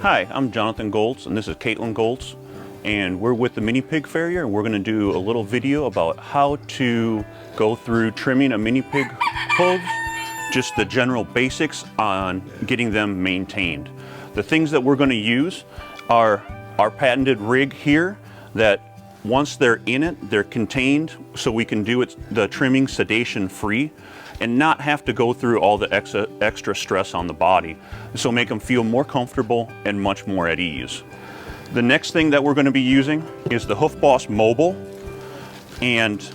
Hi, I'm Jonathan Goltz, and this is Caitlin Goltz, and we're with the Mini Pig Farrier, and we're going to do a little video about how to go through trimming a mini pig hooves, just the general basics on getting them maintained. The things that we're going to use are our patented rig here that once they're in it, they're contained so we can do the trimming sedation free and not have to go through all the extra stress on the body. So make them feel more comfortable and much more at ease. The next thing that we're going to be using is the Hoof Boss Mobile, and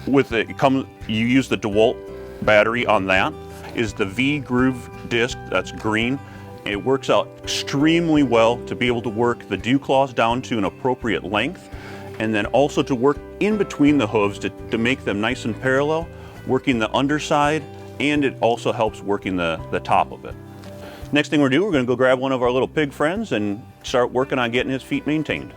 with it you use the DeWalt battery on that. Is the V-Groove disc that's green. It works out extremely well to be able to work the dew claws down to an appropriate length, and then also to work in between the hooves to make them nice and parallel, working the underside, and it also helps working the top of it. Next thing we're going to go grab one of our little pig friends and start working on getting his feet maintained.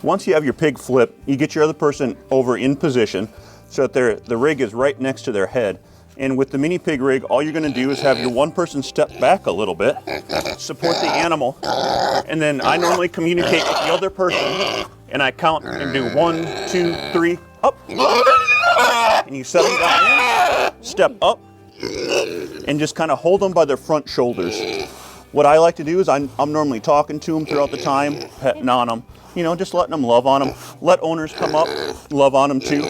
Once you have your pig flip, you get your other person over in position so that the rig is right next to their head. And with the mini pig rig, all you're going to do is have your one person step back a little bit, support the animal, and then I normally communicate with the other person, and I count and do 1, 2, 3, up. And you set them down, step up, and just kind of hold them by their front shoulders. What I like to do is I'm normally talking to them throughout the time, petting on them, you know, just letting them love on them. Let owners come up, love on them too,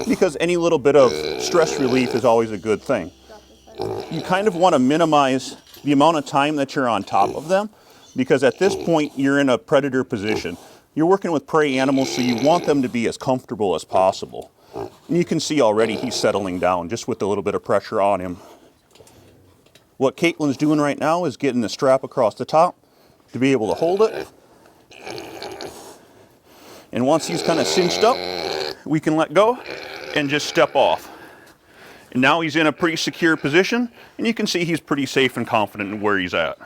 because any little bit of stress relief is always a good thing. You kind of want to minimize the amount of time that you're on top of them, because at this point you're in a predator position. You're working with prey animals, so you want them to be as comfortable as possible. And you can see already he's settling down just with a little bit of pressure on him. What Caitlin's doing right now is getting the strap across the top to be able to hold it. And once he's kind of cinched up, we can let go and just step off. And now he's in a pretty secure position, and you can see he's pretty safe and confident in where he's at.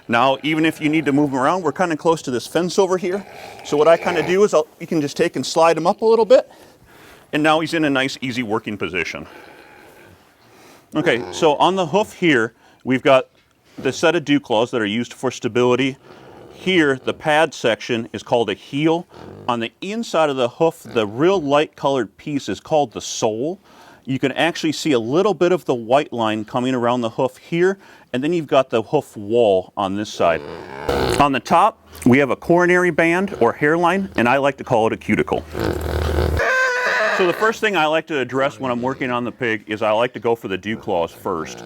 Now, even if you need to move him around, we're kind of close to this fence over here. So what I kind of do is you can just take and slide him up a little bit, and now he's in a nice, easy working position. Okay, so on the hoof here, we've got the set of dew claws that are used for stability. Here, the pad section is called a heel. On the inside of the hoof, the real light colored piece is called the sole. You can actually see a little bit of the white line coming around the hoof here, and then you've got the hoof wall on this side. On the top, we have a coronary band or hairline, and I like to call it a cuticle. So the first thing I like to address when I'm working on the pig is I like to go for the dew claws first.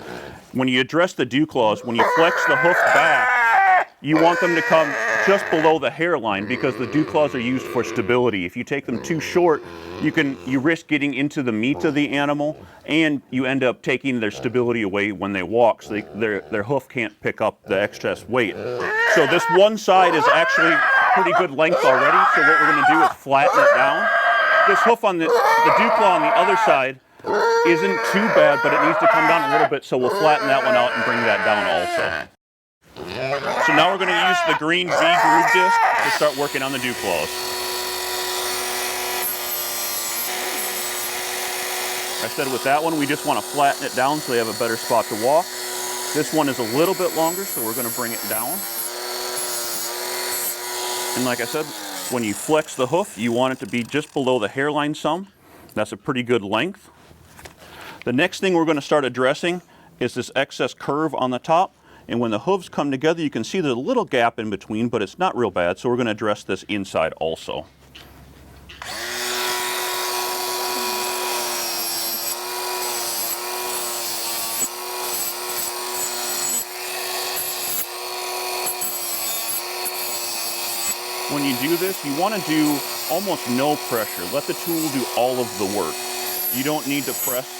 When you address the dew claws, when you flex the hoof back, you want them to come just below the hairline because the dew claws are used for stability. If you take them too short, you risk getting into the meat of the animal, and you end up taking their stability away when they walk, so their hoof can't pick up the excess weight. So this one side is actually pretty good length already, so what we're going to do is flatten it down. This hoof on the dew claw on the other side isn't too bad, but it needs to come down a little bit, so we'll flatten that one out and bring that down also. So now we're going to use the green V-Groove disc to start working on the dew claws. I said with that one, we just want to flatten it down so they have a better spot to walk. This one is a little bit longer, so we're going to bring it down. And like I said, when you flex the hoof, you want it to be just below the hairline some. That's a pretty good length. The next thing we're going to start addressing is this excess curve on the top. And when the hooves come together, you can see there's a little gap in between, but it's not real bad, so we're going to address this inside also. When you do this, you want to do almost no pressure. Let the tool do all of the work. You don't need to press.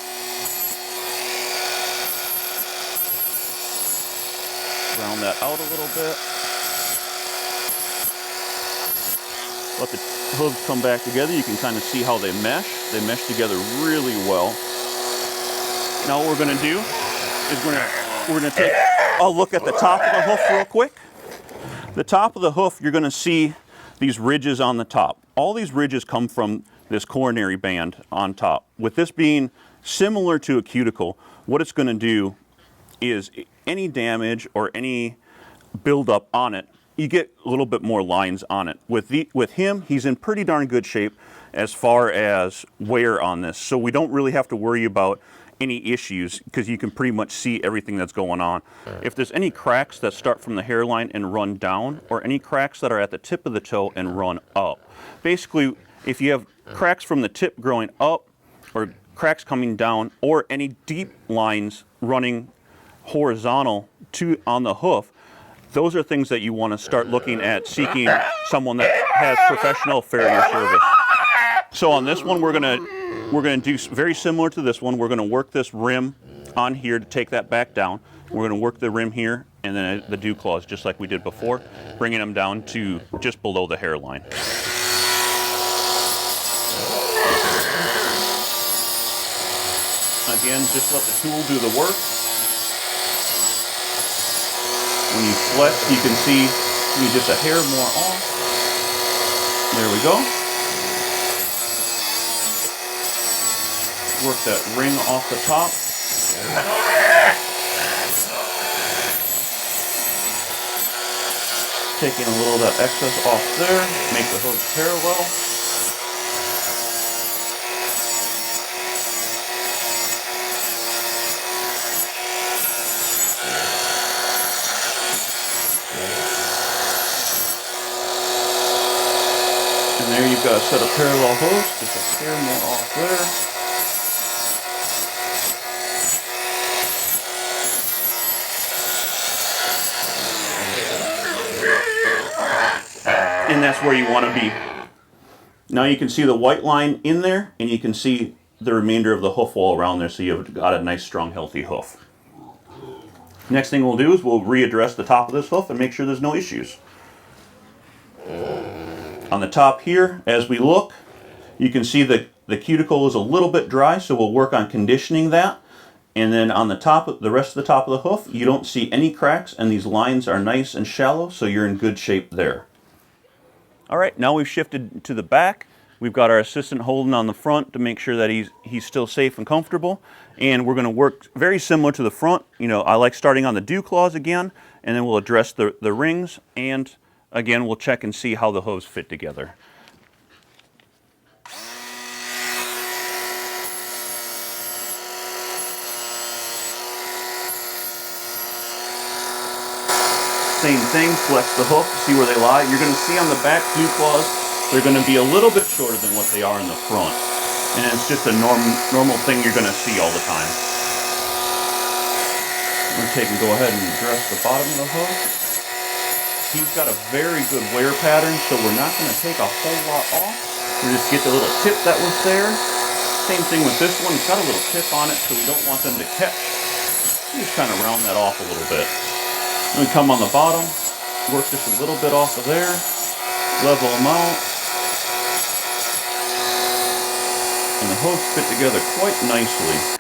Round that out a little bit. Let the hooves come back together. You can kind of see how they mesh. They mesh together really well. Now what we're going to do is we're going to take a look at the top of the hoof real quick. The top of the hoof, you're going to see these ridges on the top. All these ridges come from this coronary band on top. With this being Similar to a cuticle, what it's going to do is any damage or any buildup on it, you get a little bit more lines on it. With him, he's in pretty darn good shape as far as wear on this, so we don't really have to worry about any issues because you can pretty much see everything that's going on. If there's any cracks that start from the hairline and run down, or any cracks that are at the tip of the toe and run up, basically if you have cracks from the tip growing up or cracks coming down, or any deep lines running horizontal on the hoof, those are things that you want to start looking at, seeking someone that has professional farrier service. So on this one, we're gonna do very similar to this one. We're gonna work this rim on here to take that back down. We're gonna work the rim here and then the dew claws just like we did before, bringing them down to just below the hairline. Again, just let the tool do the work. When you flex, you can see you're just a hair more off. There we go. Work that ring off the top. Taking a little of that excess off there, make the hooves parallel. And there you've got a set of parallel hooves, just a hair more off there. And that's where you want to be. Now you can see the white line in there, and you can see the remainder of the hoof wall around there, so you've got a nice, strong, healthy hoof. Next thing we'll do is we'll readdress the top of this hoof and make sure there's no issues. On the top here, as we look, you can see that the cuticle is a little bit dry, so we'll work on conditioning that. And then on the top, the rest of the top of the hoof, you don't see any cracks, and these lines are nice and shallow, so you're in good shape there. All right, now we've shifted to the back. We've got our assistant holding on the front to make sure that he's still safe and comfortable. And we're going to work very similar to the front. You know, I like starting on the dew claws again, and then we'll address the rings, and again, we'll check and see how the hooves fit together. Same thing, flex the hoof, see where they lie. You're going to see on the back dew claws, they're going to be a little bit shorter than what they are in the front. And it's just a normal thing you're going to see all the time. We're going to go ahead and address the bottom of the hoof. He's got a very good wear pattern, so we're not going to take a whole lot off. We just get the little tip that was there. Same thing with this one, it's got a little tip on it, so we don't want them to catch. We just kind of round that off a little bit. Then we come on the bottom, work just a little bit off of there, level them out, and the hooves fit together quite nicely.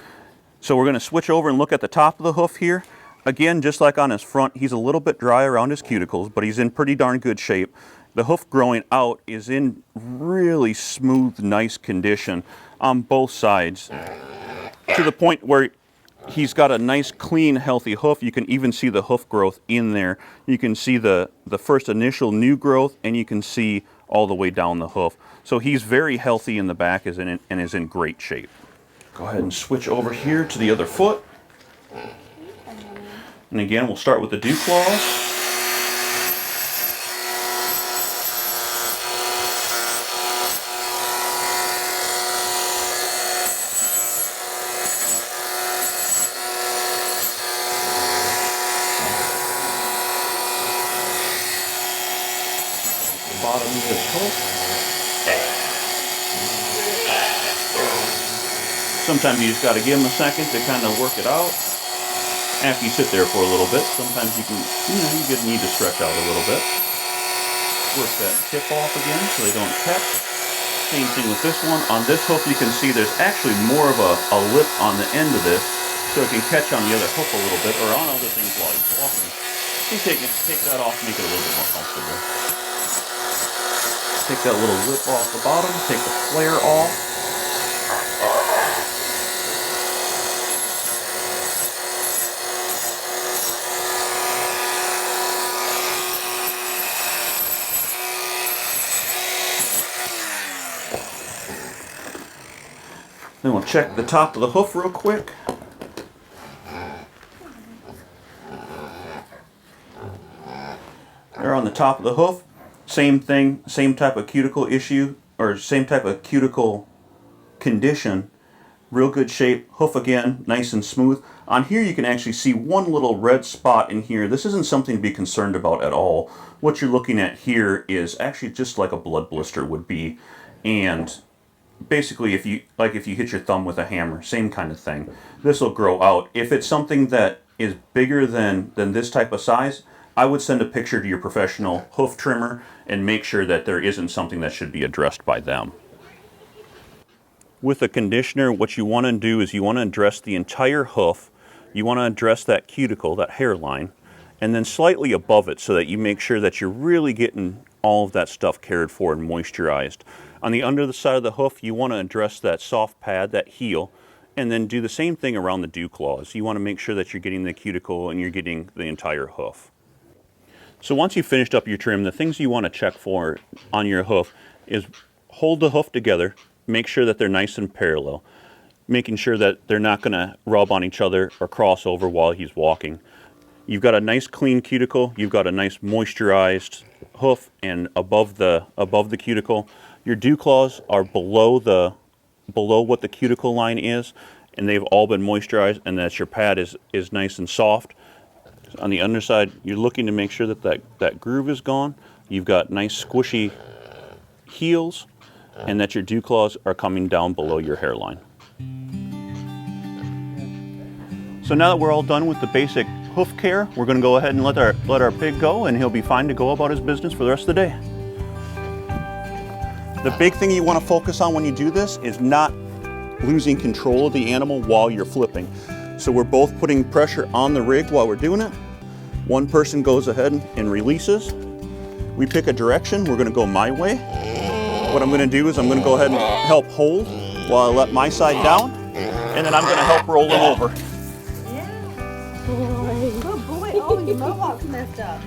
So we're going to switch over and look at the top of the hoof here. Again, just like on his front, he's a little bit dry around his cuticles, but he's in pretty darn good shape. The hoof growing out is in really smooth, nice condition on both sides, to the point where he's got a nice, clean, healthy hoof. You can even see the hoof growth in there. You can see the first initial new growth, and you can see all the way down the hoof. So he's very healthy in the back and is in great shape. Go ahead and switch over here to the other foot. And again, we'll start with the dew claws. Bottom of this hoof. Sometimes you just got to give them a second to kind of work it out. After you sit there for a little bit, sometimes you can, you need to stretch out a little bit. Work that tip off again so they don't catch. Same thing with this one. On this hoof, you can see there's actually more of a lip on the end of this, so it can catch on the other hoof a little bit, or on other things while he's walking. You take that off, make it a little bit more comfortable. Take that little lip off the bottom, take the flare off. Then we'll check the top of the hoof real quick. There on the top of the hoof, same thing, same type of cuticle issue, or same type of cuticle condition. Real good shape, hoof again, nice and smooth. On here you can actually see one little red spot in here. This isn't something to be concerned about at all. What you're looking at here is actually just like a blood blister would be. And basically if you hit your thumb with a hammer, same kind of thing. This will grow out. If it's something that is bigger than this type of size, I would send a picture to your professional hoof trimmer and make sure that there isn't something that should be addressed by them. With a conditioner, what you want to do is you want to address the entire hoof. You want to address that cuticle, that hairline, and then slightly above it so that you make sure that you're really getting all of that stuff cared for and moisturized. On the under the side of the hoof, you want to address that soft pad, that heel, and then do the same thing around the dew claws. You want to make sure that you're getting the cuticle and you're getting the entire hoof. So once you've finished up your trim, the things you want to check for on your hoof is hold the hoof together, make sure that they're nice and parallel, making sure that they're not going to rub on each other or cross over while he's walking. You've got a nice clean cuticle, you've got a nice moisturized hoof, and above the cuticle, your dew claws are below what the cuticle line is, and they've all been moisturized, and that your pad is nice and soft. On the underside, you're looking to make sure that groove is gone. You've got nice squishy heels, and that your dew claws are coming down below your hairline. So now that we're all done with the basic hoof care, we're going to go ahead and let our pig go, and he'll be fine to go about his business for the rest of the day. The big thing you want to focus on when you do this is not losing control of the animal while you're flipping. So we're both putting pressure on the rig while we're doing it. One person goes ahead and releases. We pick a direction. We're going to go my way. What I'm going to do is I'm going to go ahead and help hold while I let my side down, and then I'm going to help roll him over. Yeah. Boy. Good boy. Oh, your mohawk's messed up.